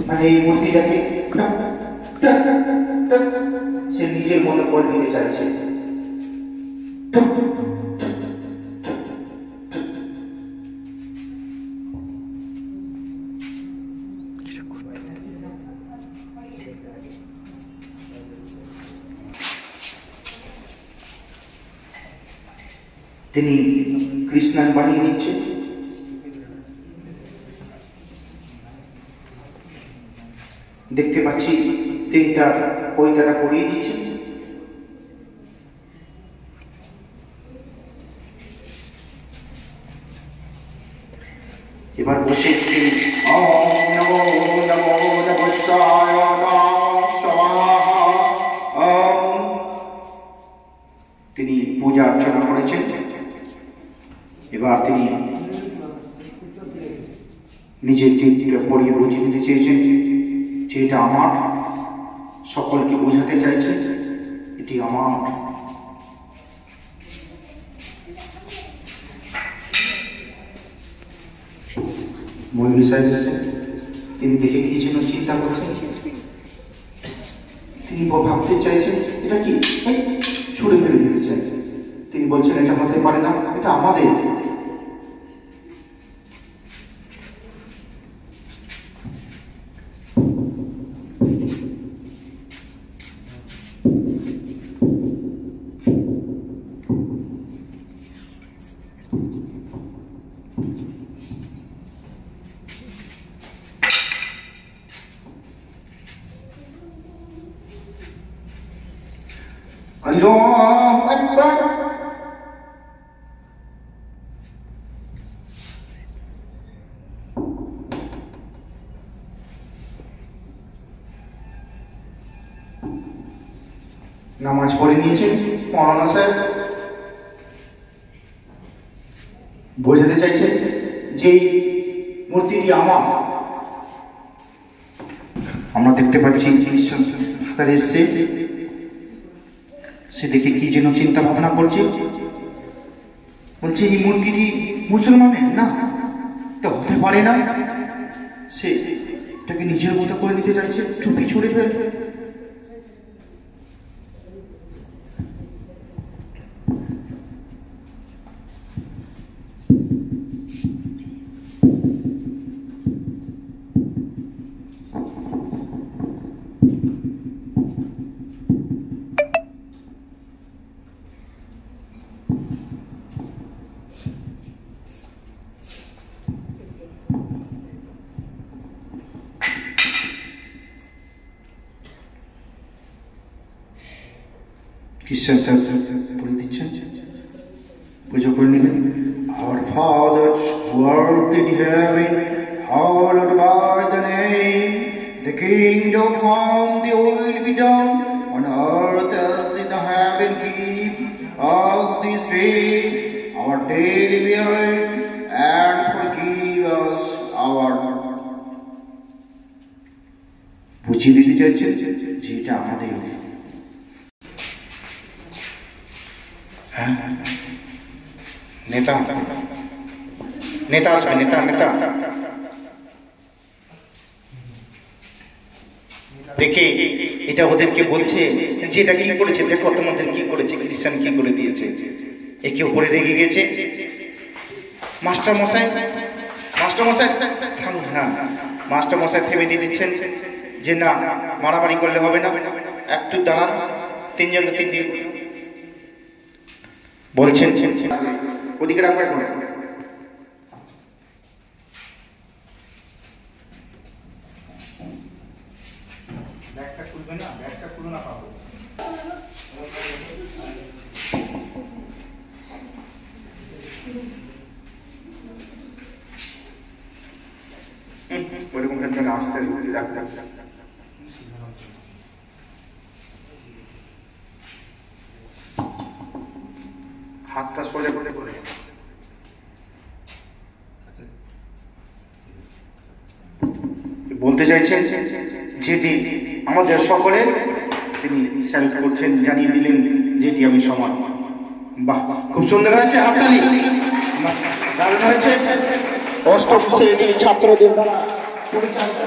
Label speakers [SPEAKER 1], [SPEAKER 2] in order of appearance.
[SPEAKER 1] মানে এই মূর্তিটাকে সে নিজের মতো করে নিতে চাইছে। তিনি কৃষ্ণান বানিয়ে নিচ্ছে। দেখতে পাচ্ছি তিনি তার পৈতাটা পরিয়ে দিচ্ছেন। এবার বসে তিনি পূজা অর্চনা করেছেন। এবার তিনি নিজের তীরটা পড়িয়ে বুঝিয়ে দিতে চেয়েছেন যে এটা আমার, সকলকে বোঝাতে চাইছেন এটি আমার। ময়ূরী সাহেব এসেছেন, তিনি দেখে কি যেন চিন্তা করছেন। তিনি ভাবতে চাইছেন এটা কি, ছুড়ে ফেলে দিতে চাইছেন। তিনি বলছেন এটা হতে পারে না, এটা আমাদের। আল্লাহু আকবার। নামাজ পড়ে নিয়েছেন মৌলানা সাহেব। বোঝাতে চাইছেন যে মূর্তিটি আমার। আমরা দেখতে পাচ্ছি খ্রিস্টান ফাদার এসছে, সে দেখে কি যেন চিন্তা ভাবনা করছে। বলছে এই মূর্তিটি মুসলমানের না, তা হতে পারে না। সে এটাকে নিজের মতো করে নিতে চাইছে, চুপি ছুড়ে ফেলবে। খ্রিস্টান বলে দিচ্ছেন, পুজো করে নেবেন। Our Father who art in heaven, hallowed by the name. The kingdom come, the will be done on earth as in the heaven. Give us this day our daily bread, and forgive us our. বুঝিয়ে দিতে চাইছেন যেটা আমাদের। নেতা নেতা আসবে, নেতা নেতা দেখে এটা ওদেরকে বলছে যে এটা কি করেছে, দেখো তোমাদের কি করেছে, খ্রিস্টান কি করে দিয়েছে। একে উপরে রেগে গেছে। মাস্টার মশাই, মাস্টার মশাই থামুন। হ্যাঁ, মাস্টার মশাই থেমে দিয়ে দিচ্ছেন যে না, মারামারি করলে হবে না, একটু দাঁড়ান। তিনজন তিন দিয়ে বলছেন ওদিকে রাখবে। ব্যাগটা খুলবে না, ব্যাগটা খুলো না পাবো। ওরকম ক্ষেত্রে আসতে রাখতে হাতটা সোজা করে করে বলতে চাইছেন যেটি আমাদের সকলের, তিনি স্যালুট করছেন, জানিয়ে দিলেন যেটি আমি সমান। বাহ, খুব সুন্দর হয়েছে, হাততালি দারুণ হয়েছে। অষ্টম শ্রেণীর ছাত্রদের দ্বারা পরিচালিত